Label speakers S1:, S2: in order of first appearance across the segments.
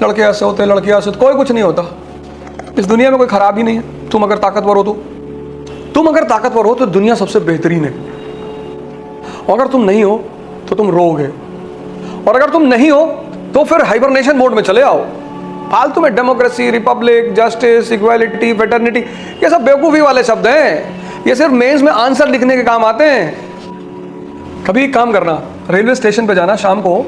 S1: लड़के ऐसे होते हैं, लड़कियां ऐसे, कोई कुछ नहीं होता इस दुनिया में, कोई खराब ही नहीं है। तुम अगर ताकतवर हो तो दुनिया सबसे बेहतरीन है, और अगर तुम नहीं हो तो तुम रोगे, और अगर तुम नहीं हो तो फिर हाइबरनेशन मोड में चले आओ। फालतू में democracy, Republic, justice, equality, fraternity, ये सब बेवकूफ़ी वाले शब्द हैं। ये सिर्फ मेंस में आंसर लिखने के काम आते हैं। कभी एक काम करना, रेलवे स्टेशन पे जाना शाम को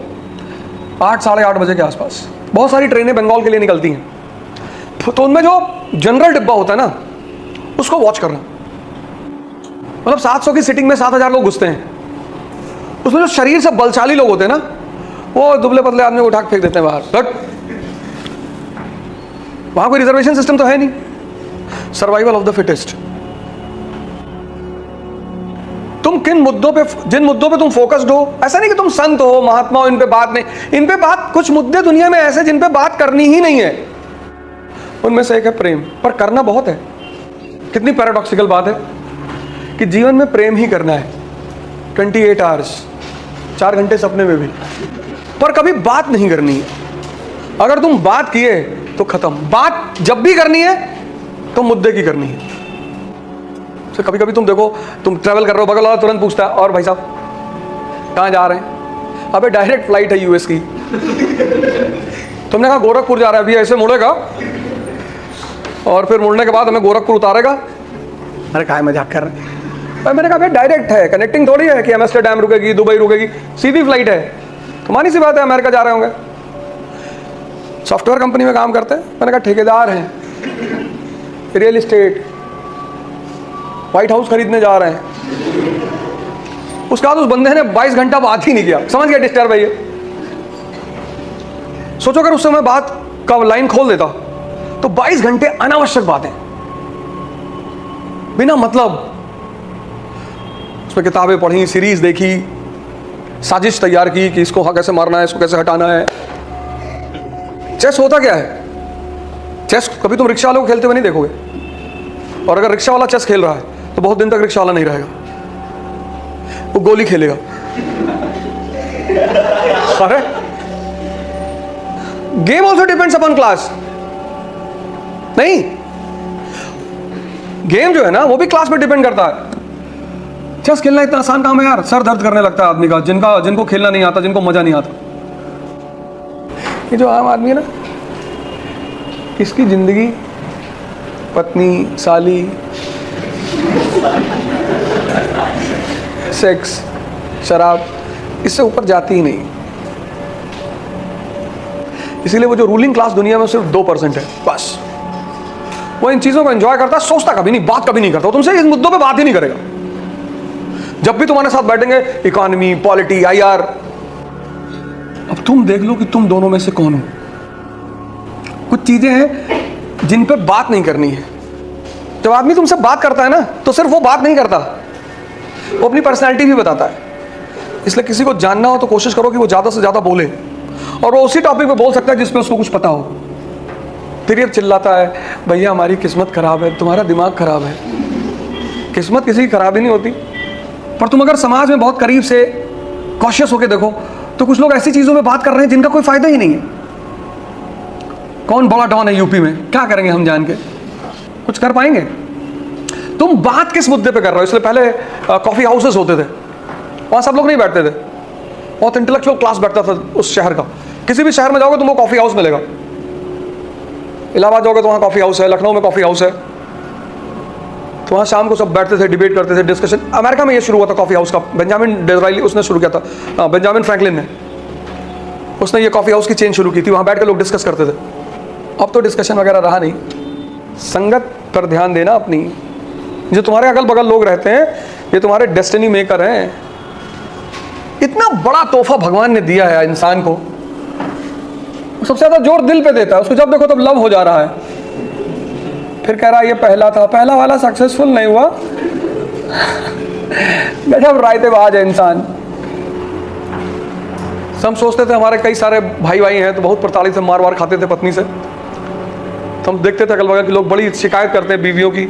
S1: 8 साढ़े 8 बजे के आसपास। बहुत सारी ट्रेनें बंगाल के लिए निकलती हैं, तो उनमें जो जनरल डिब्बा होता है ना, उसको वॉच करना। मतलब 700 की सीटिंग में 7000 लोग घुसते हैं। उसमें जो शरीर से बलशाली लोग होते हैं ना, वो दुबले पतले आदमी को उठा के फेंक देते हैं बाहर। बट वहां कोई रिजर्वेशन सिस्टम तो है नहीं। Survival of the fittest. तुम जिन मुद्दों पे तुम फोकस्ड हो, ऐसा नहीं कि तुम संत हो, महात्मा हो, इन पे बात नहीं, इन पे बात, कुछ मुद्दे दुनिया में ऐसे जिन पे बात करनी ही नहीं है। उनमें से एक है प्रेम, पर करना बहुत है। कितनी पैराडॉक्सिकल बात है कि जीवन में प्रेम ही करना है 28 आवर्स, 4 घंटे सपने में भी, पर कभी बात नहीं करनी है। अगर तुम बात किए तो खत्म। बात जब भी करनी है तो मुद्दे की करनी है। तो कभी कभी तुम देखो, तुम ट्रैवल कर रहे हो, बगल वाला तुरंत पूछता है, और भाई साहब कहाँ जा रहे हैं? अबे डायरेक्ट फ्लाइट है यूएस की। तुमने कहा गोरखपुर जा रहा है, अभी ऐसे मुड़ेगा और फिर मुड़ने के बाद हमें गोरखपुर उतारेगा। अरे कहाँ मजाक कर रहे हैं? मैंने कहा भाई डायरेक्ट है, कनेक्टिंग थोड़ी है कि एम्स्टर्डम रुकेगी, दुबई रुकेगी, सीधी फ्लाइट है। तुम्हारी सी बात है, अमेरिका जा रहे होंगे। सॉफ्टवेयर कंपनी में काम करते हैं, मैंने कहा ठेकेदार हैं, रियल एस्टेट, व्हाइट हाउस खरीदने जा रहे हैं। उसके बाद उस बंदे ने 22 घंटा बात ही नहीं किया। समझ गया डिस्टर्ब है ये। सोचो अगर उस समय बात का लाइन खोल देता तो 22 घंटे अनावश्यक बातें, बिना मतलब। उसमें किताबें पढ़ी, सीरीज देखी, साजिश तैयार की कि इसको कैसे मारना है, इसको कैसे हटाना है। चेस होता क्या है? चेस कभी तुम रिक्शा वालों को खेलते हुए नहीं देखोगे, और अगर रिक्शा वाला चेस खेल रहा है तो बहुत दिन तक रिक्शा वाला नहीं रहेगा, वो गोली खेलेगा। अरे game also depends upon class. नहीं, गेम जो है ना वो भी क्लास पे डिपेंड करता है। चेस खेलना इतना आसान काम है यार, सर दर्द करने लगता है आदमी का, जिनको खेलना नहीं आता, जिनको मजा नहीं आता। ये जो आम आदमी है ना, इसकी जिंदगी पत्नी, साली, सेक्स, शराब, इससे ऊपर जाती ही नहीं। इसीलिए वो जो रूलिंग क्लास दुनिया में सिर्फ 2% है बस। वो इन चीजों को एंजॉय करता है, सोचता कभी नहीं, बात कभी नहीं करता। तुमसे इस मुद्दों पे बात ही नहीं करेगा। जब भी तुम्हारे साथ बैठेंगे, इकोनॉमी, पॉलिटी, IR। अब तुम देख लो कि तुम दोनों में से कौन हो। कुछ चीजें हैं जिन पे बात नहीं करनी है। जब आदमी तुमसे बात करता है ना, तो सिर्फ वो बात नहीं करता, वो अपनी पर्सनैलिटी भी बताता है। इसलिए किसी को जानना हो तो कोशिश करो कि वो ज़्यादा से ज़्यादा बोले, और वो उसी टॉपिक पे बोल सकता है जिस पे उसको कुछ पता हो। फिर ये चिल्लाता है, भैया हमारी किस्मत खराब है, तुम्हारा दिमाग खराब है। किस्मत किसी की खराब ही नहीं होती, पर तुम अगर समाज में बहुत करीब से कॉशियस होकर देखो तो कुछ लोग ऐसी चीज़ों में बात कर रहे हैं जिनका कोई फायदा ही नहीं है। कौन बड़ा डॉन है यूपी में, क्या करेंगे हम जान के? कुछ कर पाएंगे? तुम बात किस मुद्दे पे कर रहे हो? इसलिए पहले कॉफी हाउसेस होते थे, वहां सब लोग नहीं बैठते थे, बहुत इंटेलेक्चुअल क्लास बैठता था उस शहर का। किसी भी शहर में जाओगे तुमको कॉफी हाउस मिलेगा। इलाहाबाद जाओगे तो वहाँ कॉफी हाउस है, लखनऊ में कॉफी हाउस है, तो वहाँ शाम को सब बैठते थे, डिबेट करते थे, डिस्कशन। अमेरिका में ये शुरू हुआ था कॉफी हाउस का, बेंजामिन डिज़राइली उसने शुरू किया था, बेंजामिन फ्रैंकलिन ने, उसने ये कॉफी हाउस की चेन शुरू की थी। वहाँ बैठ कर लोग डिस्कस करते थे। अब तो डिस्कशन वगैरह रहा नहीं। संगत पर ध्यान देना अपनी। जो तुम्हारे अगल बगल लोग रहते हैं, ये तुम्हारे डेस्टिनी मेकर हैं। इतना बड़ा तोहफा भगवान ने दिया है इंसान को। सबसे ज्यादा जोर दिल पे देता है, उसको जब देखो तब लव हो जा रहा है। फिर कह रहा है ये पहला था, पहला वाला सक्सेसफुल नहीं हुआ। गजब रायतेबाज है इंसान। हम सोचते थे हमारे कई सारे भाई हैं तो बहुत प्रताड़ित से मार खाते थे पत्नी से। तो हम देखते थे अगल बगल के लोग बड़ी शिकायत करते हैं बीवियों की,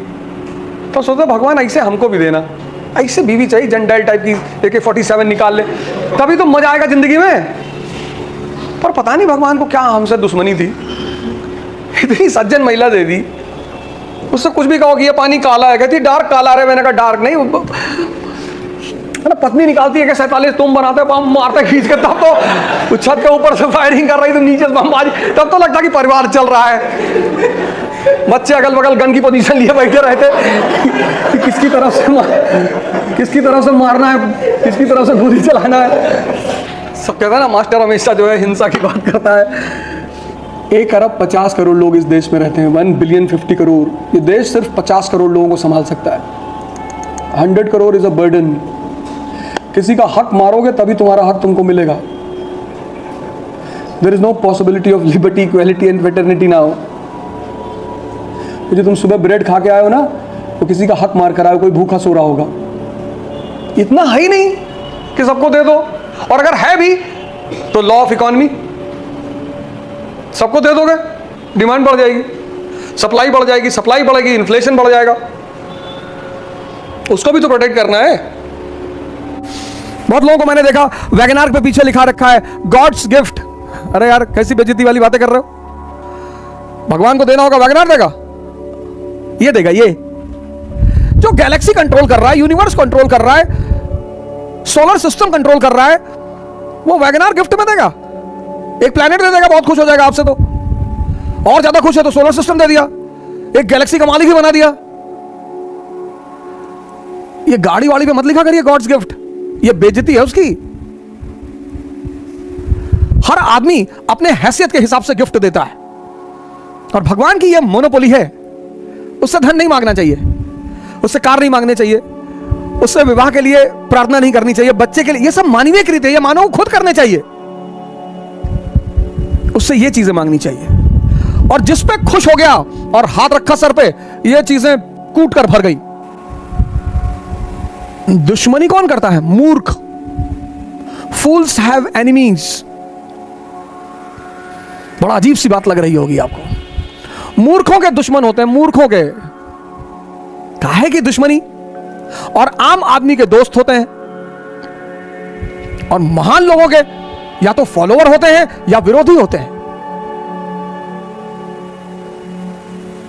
S1: तो सोचते भगवान ऐसे हमको भी देना, ऐसे बीवी चाहिए जनडाइल टाइप की, AK-47 निकाल ले, तभी तो मजा आएगा जिंदगी में। पर पता नहीं भगवान को क्या हमसे दुश्मनी थी, इतनी सज्जन महिला दे दी, उससे कुछ भी कहो कि ये पानी काला है, कहती डार्क काला है। मैंने कहा डार्क नहीं, है ना, पत्नी निकालती है कि 47 तुम बनाते हो, बम मारते खींच के, तब तो छत के ऊपर से फायरिंग कर रही, तुम नीचे से बम बाजी, तब तो लगता कि परिवार चल रहा है। बच्चे अगल बगल गन की पोजीशन लिए बैठे रहते कि किसकी तरफ से मारना है, किसकी तरफ से गोली चलाना है। सब कहता है ना, मास्टर हमेशा जो है हिंसा की बात करता है। 1 अरब 50 करोड़ लोग इस देश में रहते हैं, 1 बिलियन 50 करोड़। ये देश सिर्फ 50 करोड़ लोगों को संभाल सकता है। 100 करोड़ इज अ बर्डन। किसी का हक मारोगे तभी तुम्हारा हक तुमको मिलेगा। There is no possibility of liberty, equality and fraternity now. जो तुम सुबह ब्रेड खा के आए हो ना, तो किसी का हक मार कर आए हो, कोई भूखा सो रहा होगा। इतना है ही नहीं कि सबको दे दो, और अगर है भी तो लॉ ऑफ इकोनॉमी, सबको दे दोगे डिमांड बढ़ जाएगी, सप्लाई बढ़ जाएगी, सप्लाई बढ़ेगी, इन्फ्लेशन बढ़ जाएगा। उसको भी तो प्रोटेक्ट करना है। बहुत लोगों को मैंने देखा वैगनार पे पीछे लिखा रखा है गॉड्स गिफ्ट। अरे यार, कैसी बेइज्जती वाली बातें कर रहे हो। भगवान को देना होगा, वैगनार देगा, ये देगा। ये जो गैलेक्सी कंट्रोल कर रहा है, यूनिवर्स कंट्रोल कर रहा है, सोलर सिस्टम कंट्रोल कर रहा है, वो वैगनार गिफ्ट में देगा। एक प्लेनेट दे देगा, बहुत खुश हो जाएगा आपसे। तो और ज्यादा खुश है तो सोलर सिस्टम दे दिया, एक गैलेक्सी का मालिक ही बना दिया। ये गाड़ी वाड़ी पे मत लिखा करिए गॉड्स गिफ्ट, ये बेइज्जती है उसकी। हर आदमी अपने हैसियत के हिसाब से गिफ्ट देता है, और भगवान की यह मोनोपोली है। उससे धन नहीं मांगना चाहिए, उससे कार नहीं मांगने चाहिए, उससे विवाह के लिए प्रार्थना नहीं करनी चाहिए, बच्चे के लिए, ये सब मानवीय कृत है, ये मानव खुद करने चाहिए। उससे ये चीजें मांगनी चाहिए। और जिस पे खुश हो गया और हाथ रखा सर पे, ये चीजें कूट कर भर गई। दुश्मनी कौन करता है? मूर्ख। फूल्स हैव एनिमीज। बड़ा अजीब सी बात लग रही होगी आपको। मूर्खों के दुश्मन होते हैं, मूर्खों के। काहे की दुश्मनी? और आम आदमी के दोस्त होते हैं, और महान लोगों के या तो फॉलोअर होते हैं या विरोधी होते हैं।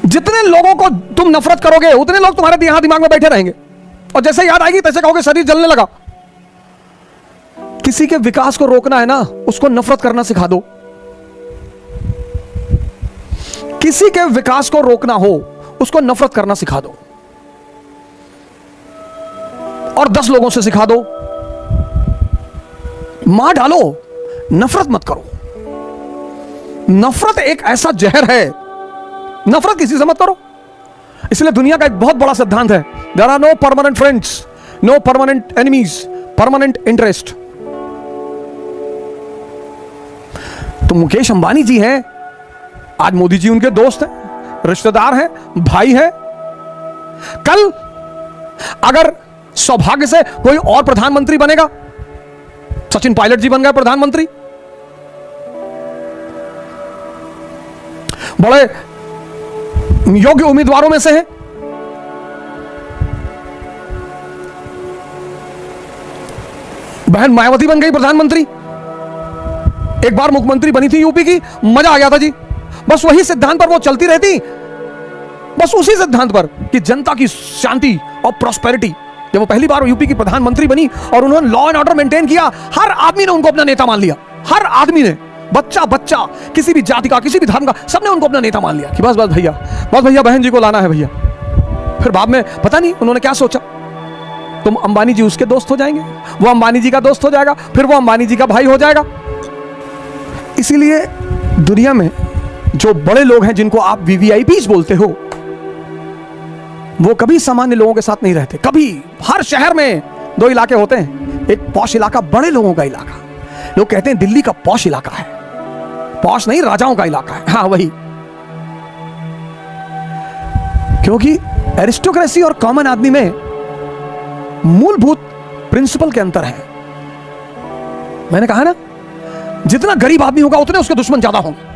S1: जितने लोगों को तुम नफरत करोगे, उतने लोग तुम्हारे यहां दिमाग में बैठे रहेंगे, और जैसे याद आएगी तैसे कहोगे शरीर जलने लगा। किसी के विकास को रोकना है ना, उसको नफरत करना सिखा दो। किसी के विकास को रोकना हो, उसको नफरत करना सिखा दो, और 10 लोगों से सिखा दो। मार डालो, नफरत मत करो। नफरत एक ऐसा जहर है, नफरत किसी से मत करो। इसलिए दुनिया का एक बहुत बड़ा सिद्धांत है, there are no permanent friends, no permanent enemies, permanent interest. तो मुकेश अंबानी जी हैं, आज मोदी जी उनके दोस्त हैं, रिश्तेदार हैं, भाई हैं। कल अगर सौभाग्य से कोई और प्रधानमंत्री बनेगा, सचिन पायलट जी बन गए प्रधानमंत्री, बड़े योग्य उम्मीदवारों में से हैं। बहन मायावती बन गई प्रधानमंत्री, एक बार मुख्यमंत्री बनी थी यूपी की, मजा आ गया था जी। बस वही सिद्धांत पर वो चलती रहती, बस उसी सिद्धांत पर कि जनता की शांति और प्रॉस्पेरिटी। जब वो पहली बार यूपी की प्रधानमंत्री बनी और उन्होंने लॉ एंड ऑर्डर मेंटेन किया, हर आदमी ने उनको अपना नेता मान लिया। हर आदमी ने, बच्चा बच्चा, किसी भी जाति का, किसी भी धर्म का, सबने उनको अपना नेता मान लिया कि बस बस भैया, बस भैया बहन जी को लाना है भैया। फिर बाद में पता नहीं उन्होंने क्या सोचा, तुम अंबानी जी उसके दोस्त हो जाएंगे, वो अंबानी जी का दोस्त हो जाएगा, फिर वो अंबानी जी का भाई हो जाएगा। इसीलिए दुनिया में जो बड़े लोग हैं, जिनको आप वीवीआईपीज बोलते हो, वो कभी सामान्य लोगों के साथ नहीं रहते। कभी। हर शहर में 2 इलाके होते हैं, एक पॉश इलाका, बड़े लोगों का इलाका। लोग कहते हैं दिल्ली का पॉश इलाका है, पॉश नहीं, राजाओं का इलाका है। हाँ वही, क्योंकि एरिस्टोक्रेसी और कॉमन आदमी में मूलभूत प्रिंसिपल के अंतर है। मैंने कहा ना, जितना गरीब आदमी होगा उतने उसके दुश्मन ज्यादा होंगे।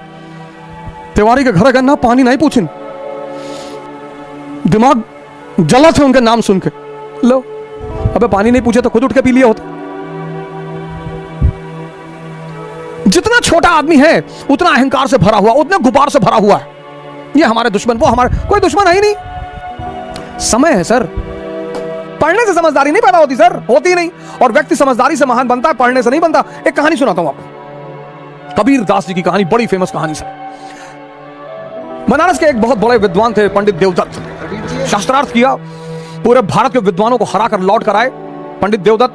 S1: तिवारी के घर गन्ना पानी नहीं पूछिन, दिमाग जला थे उनके नाम सुन के। लो, अबे पानी नहीं पूछे तो खुद उठ के पी लिया होता। जितना छोटा आदमी है उतना अहंकार से भरा हुआ, उतने गुबार से भरा हुआ है। ये हमारे दुश्मन, वो हमारे, कोई दुश्मन है ही नहीं। समय है सर, पढ़ने से समझदारी नहीं पैदा होती सर, होती नहीं। और व्यक्ति समझदारी से महान बनता है, पढ़ने से नहीं बनता। एक कहानी सुनाता हूं आपको, कबीर दास जी की कहानी, बड़ी फेमस कहानी सर। बनारस के एक बहुत बड़े विद्वान थे पंडित देवदत्त। शास्त्रार्थ किया, पूरे भारत के विद्वानों को हरा कर लौट कर आए पंडित देवदत्त।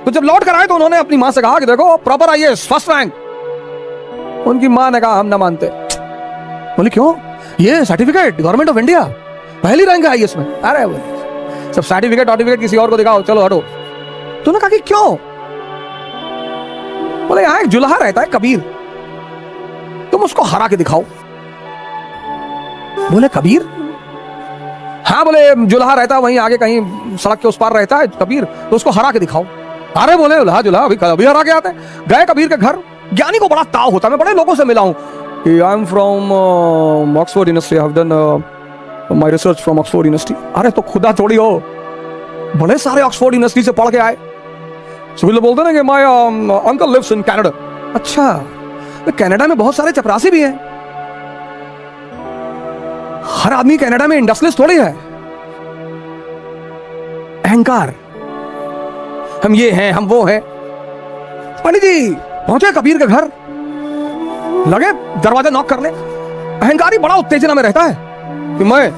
S1: तो जब लौट कर आए तो उन्होंने अपनी मां से कहा कि देखो प्रॉपर आईएएस फर्स्ट रैंक। उनकी मां ने कहा हम ना मानते। बोले क्यों? ये सर्टिफिकेट गवर्नमेंट ऑफ इंडिया, पहली रैंक है आईएएस में। अरे बोले सब सर्टिफिकेट किसी और को दिखाओ, चलो हटो। तो उन्होंने कहा कि क्यों? बोले यहां एक जुल्हा रहता है कबीर, तुम उसको हरा के दिखाओ। बोले कबीर? हाँ बोले जुल्हा रहता है वहीं आगे कहीं सड़क के उस पार रहता है कबीर, तो उसको हरा के दिखाओ। अरे बोले जुल्हा अभी हरा के आते हैं। गए कबीर के घर, ज्ञानी को बड़ा ताव होता है, मैं बड़े लोगों से मिला हूं। I am from Oxford university, I have done my research from Oxford university. अरे तो खुदा थोड़ी हो, बड़े सारे ऑक्सफोर्ड यूनिवर्सिटी से पढ़ के आए। सुबह बोलते ना कि my uncle lives in Canada. अच्छा, तो कनाडा में बहुत सारे चपरासी भी हैं। हर आदमी कनाडा में इंडस्ट्रियलिस्ट थोड़ी है। अहंकार, हम ये हैं, हम वो हैं। पंडित जी पहुंचे कबीर के घर, लगे दरवाजा नॉक करने। अहंकारी बड़ा उत्तेजना में रहता है कि मैं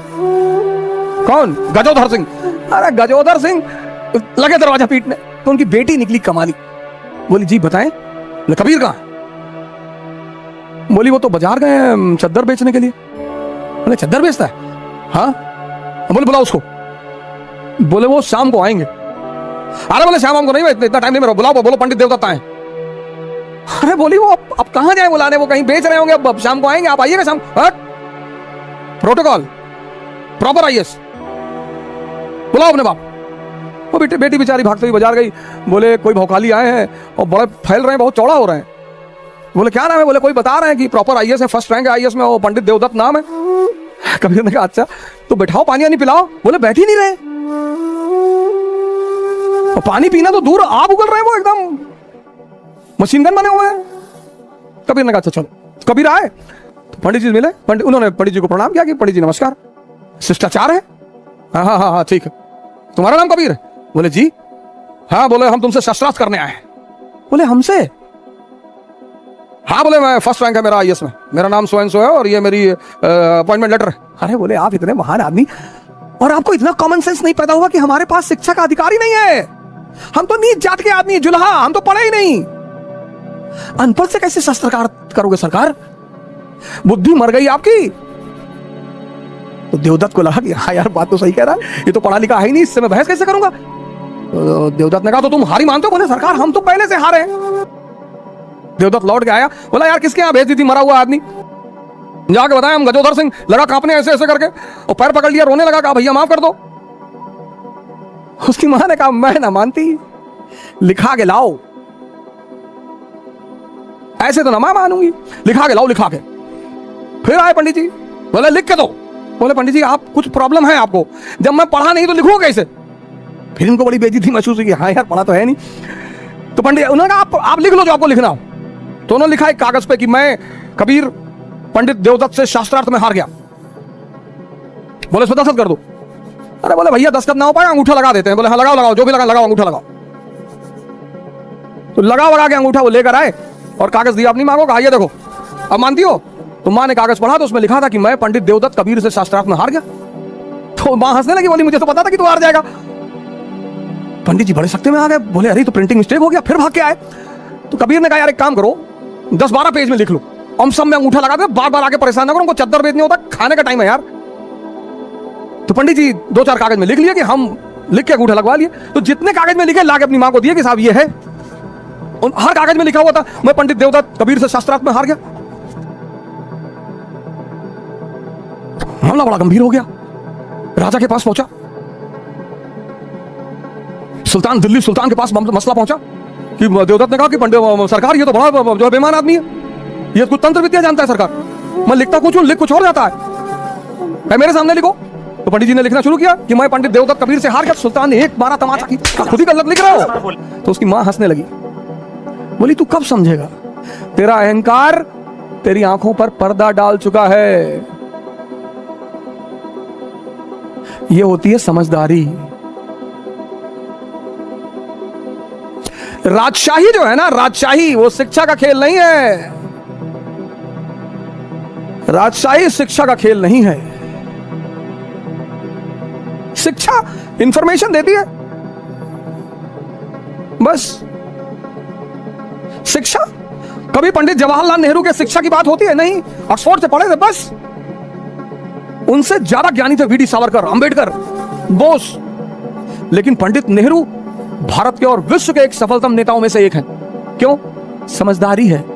S1: कौन? गजोधर सिंह। अरे गजोधर सिंह, लगे दरवाजा पीटने। तो उनकी बेटी निकली कमाली, बोली जी बताएं। कबीर कहां? बोली वो तो बाजार गए हैं चद्दर बेचने के लिए। बोले चद्दर बेचता है? हाँ। बोले बुलाओ उसको। बोले वो शाम को आएंगे। अरे बोले शाम को नहीं, इतना टाइम नहीं मेरा, बुलाओ, बोलो पंडित देवदत्त आए। अरे बोली वो अब कहां जाए बुलाने, वो कहीं बेच रहे होंगे, अब शाम को आएंगे, आप आइएगा शाम। प्रोटोकॉल प्रॉपर आईएएस, बुलाओ अपने बाप। वो बेटी बेचारी भागते हुई बाजार गई। बोले कोई भौकाली आए हैं और बड़े फैल रहे हैं, बहुत चौड़ा हो रहे हैं। बोले क्या नाम है? बोले कोई बता रहे हैं कि प्रॉपर आईएएस है, फर्स्ट रैंक है आईएएस में, वो पंडित देवदत्त नाम है। कबीर ने कहा अच्छा तो बैठाओ, पानी वानी पिलाओ। बोले बैठ ही नहीं रहे, और पानी पीना तो दूर, आप उगल रहे हैं, वो एकदम मशीन गन बने हुए हैं। कबीर ने कहा अच्छा चलो। कबीर आए तो पंडित जी मिले। उन्होंने पंडित जी को प्रणाम किया कि पंडित जी नमस्कार, शिष्टाचार है। हाँ हाँ हाँ हाँ ठीक है। तुम्हारा नाम कबीर है? बोले जी। हाँ। बोले हम तुमसे शास्त्रार्थ करने आए हैं। बोले हमसे? हाँ। बोले मैं फर्स्ट रैंक है मेरा आईएएस में, मेरा नाम सो एंड सो है और ये मेरी अपॉइंटमेंट लेटर है। अरे बोले आप इतने महान आदमी और आपको इतना कॉमन सेंस नहीं पैदा हुआ कि हमारे पास शिक्षा का अधिकार ही नहीं है। हम तो नीच जात के आदमी, जुल्हा, हम तो पढ़े ही नहीं। अनपढ़ से कैसे शास्त्रकार करोगे सरकार? बुद्धि मर गई आपकी। तो देवदत्त को लगा कि हाँ यार बात तो सही कह रहा है, ये तो पढ़ा लिखा है ही नहीं, इससे मैं बहस कैसे करूंगा। तो देवदत्त ने कहा तो तुम हारी मानते हो? बोले सरकार हम तो पहले से हारे। देवदत्त लौट के आया, बोला यार किसके यहां भेज दी थी मरा हुआ आदमी? जाके बताया हम गजोधर सिंह। लगा कांपने ऐसे ऐसे करके और पैर पकड़ लिया, रोने लगा, कहा भैया माफ कर दो। उसकी मां ने कहा मैं ना मानती, लिखा के लाओ। ऐसे तो ना मैं मानूंगी, लिखा के लाओ। लिखा के फिर आए पंडित जी, बोले लिख के दो। बोले पंडित जी आप कुछ प्रॉब्लम है आपको, जब मैं पढ़ा नहीं तो लिखूं कैसे? फिर इनको बड़ी बेइज्जती महसूस हुई, हाँ यार पढ़ा तो है नहीं। तो पंडित उन्होंने कहा आप लिख लो जो आपको लिखना हो। तो उन्होंने लिखा एक कागज पे कि मैं कबीर पंडित देवदत्त से शास्त्रार्थ में हार गया। बोले इसमें दस्तखत कर दो। अरे बोले भैया दस्तखत ना हो पाए, अंगूठा लगा देते हैं। बोले हाँ लगाओ लगाओ, जो भी लगाओ अंगूठा लगाओ। तो लगा के अंगूठा वो लेकर आए और कागज दिया अपनी मां को, कहा ये देखो अब मानती हो? तो मां ने कागज पढ़ा तो उसमें लिखा था कि मैं पंडित देवदत्त कबीर से शास्त्रार्थ में हार गया। तो मां हंसने लगी, बोली मुझे तो पता था कि तू हार जाएगा। पंडित जी बड़े सख्ते में आ गए, बोले अरे तो प्रिंटिंग मिस्टेक हो गया। फिर भाग के आए तो कबीर ने कहा यार एक काम करो, 10-12 पेज में लिख लो, हम सब में अंगूठा लगा दे, बार बार आके परेशान ना करो, उनको चद्दर बेचने होता, खाने का टाइम है यार। तो पंडित जी 2-4 कागज में लिख लिया कि हम लिख के अंगूठा लगवा लिए। तो जितने कागज में लिखे लाके अपनी मां को दिए कि साहब ये है। और हर कागज में लिखा हुआ था मैं पंडित देवदत्त कबीर से शास्त्रार्थ में हार गया। मामला बड़ा गंभीर हो गया, राजा के पास पहुंचा, सुल्तान दिल्ली सुल्तान के पास मसला पहुंचा कि देवदत्त ने कहा कि पंडित सरकार ये तो बड़ा जो है बेईमान आदमी है, ये कुछ तंत्र विद्या जानता है सरकार, मैं लिखता कुछ हूं लिख कुछ और जाता है, मेरे सामने लिखो। तो पंडित जी ने लिखना शुरू किया कि मैं पंडित देवदत्त कबीर से हार गया। सुल्तान ने एक बार तमाचा की, खुद ही गलत लिख रहा हो। तो उसकी मां हंसने लगी, बोली तू कब समझेगा तेरा अहंकार तेरी आंखों पर पर्दा डाल चुका है। यह होती है समझदारी। राजशाही जो है ना, राजशाही वो शिक्षा का खेल नहीं है। राजशाही शिक्षा का खेल नहीं है। शिक्षा इंफॉर्मेशन देती है बस। शिक्षा, कभी पंडित जवाहरलाल नेहरू के शिक्षा की बात होती है? नहीं। ऑक्सफोर्ड से पढ़े थे बस। उनसे ज्यादा ज्ञानी थे वीडी सावरकर, अंबेडकर, बोस। लेकिन पंडित नेहरू भारत के और विश्व के एक सफलतम नेताओं में से एक हैं। क्यों? समझदारी है।